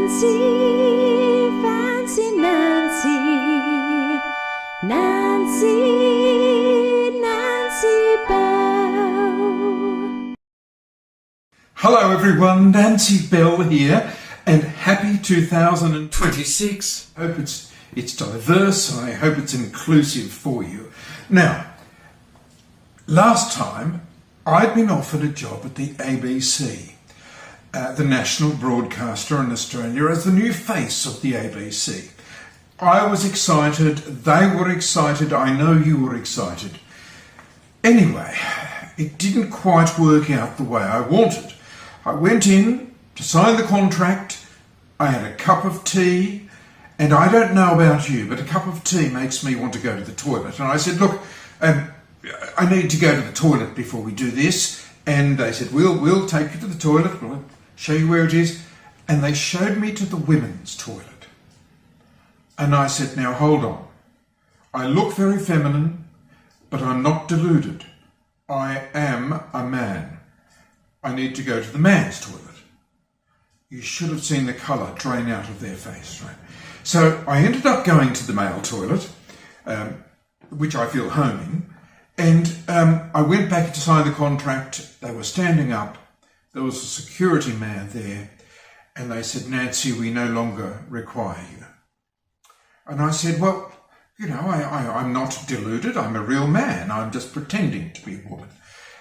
Nancy, fancy Nancy, Nancy, Nancy Bell. Hello everyone, Nancy Bell here, and happy 2026. Hope it's diverse, and I hope it's inclusive for you. Now, last time I'd been offered a job at the ABC, the national broadcaster in Australia, as the new face of the ABC. I was excited, they were excited, I know you were excited. Anyway, it didn't quite work out the way I wanted. I went in to sign the contract, I had a cup of tea, and I don't know about you, but a cup of tea makes me want to go to the toilet. And I said, look, I need to go to the toilet before we do this. And they said, we'll take you to the toilet, we'll show you where it is. And they showed me to the women's toilet. And I said, now hold on. I look very feminine, but I'm not deluded. I am a man. I need to go to the man's toilet. You should have seen the colour drain out of their face, right? So I ended up going to the male toilet, which I feel home in, and I went back to sign the contract. They were standing up. There was a security man there, and they said, Nancy, we no longer require you. And I said, well, you know, I'm not deluded. I'm a real man. I'm just pretending to be a woman.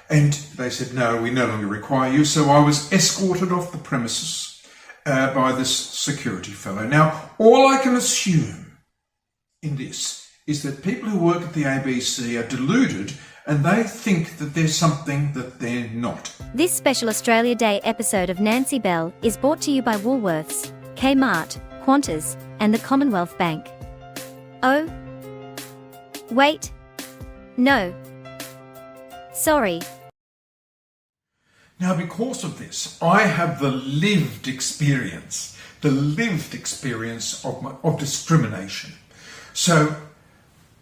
And they said, no, we no longer require you. So I was escorted off the premises by this security fellow. Now, all I can assume in this is that people who work at the ABC are deluded and they think that there's something that they're not. This special Australia Day episode of Nancy Bell is brought to you by Woolworths, Kmart, Qantas, and the Commonwealth Bank. Oh, wait, no, sorry. Now, because of this, I have the lived experience of discrimination. So,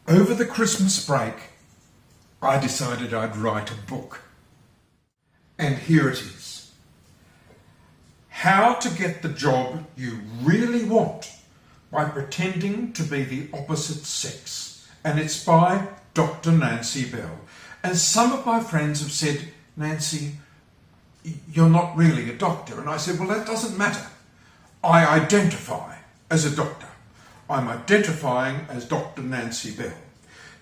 over the Christmas break, I decided I'd write a book. And here it is. How to get the job you really want by pretending to be the opposite sex. And it's by Dr. Nancy Bell. And some of my friends have said, Nancy, you're not really a doctor. And I said, well, that doesn't matter. I identify as a doctor. I'm identifying as Dr. Nancy Bell.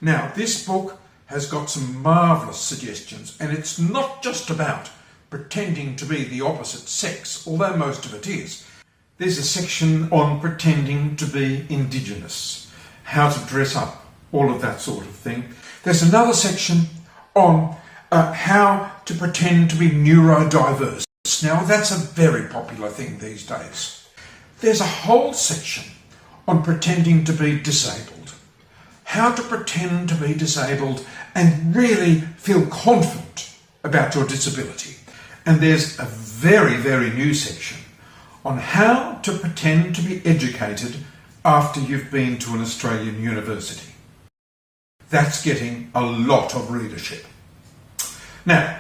Now, this book has got some marvellous suggestions, and it's not just about pretending to be the opposite sex, although most of it is. There's a section on pretending to be Indigenous, how to dress up, all of that sort of thing. There's another section on how to pretend to be neurodiverse. Now, that's a very popular thing these days. There's a whole section on pretending to be disabled. How to pretend to be disabled and really feel confident about your disability. And there's a very, very new section on how to pretend to be educated after you've been to an Australian university. That's getting a lot of readership. Now,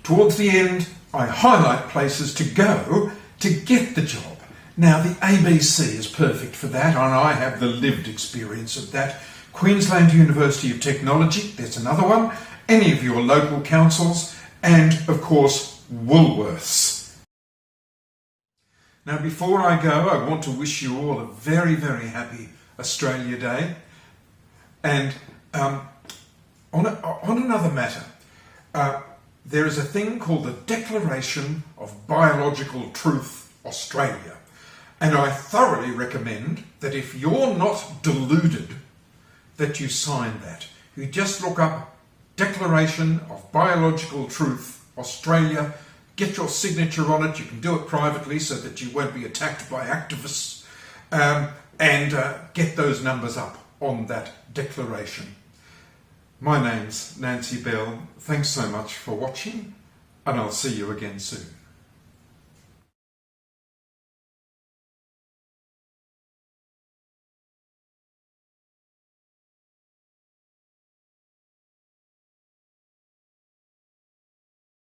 towards the end, I highlight places to go to get the job. Now, the ABC is perfect for that, and I have the lived experience of that. Queensland University of Technology, there's another one, any of your local councils, and, of course, Woolworths. Now, before I go, I want to wish you all a very, very happy Australia Day. And on another matter, there is a thing called the Declaration of Biological Truth Australia. And I thoroughly recommend that if you're not deluded, that you sign that. You just look up Declaration of Biological Truth Australia, get your signature on it. You can do it privately so that you won't be attacked by activists, and get those numbers up on that declaration. My name's Nancy Bell. Thanks so much for watching, and I'll see you again soon.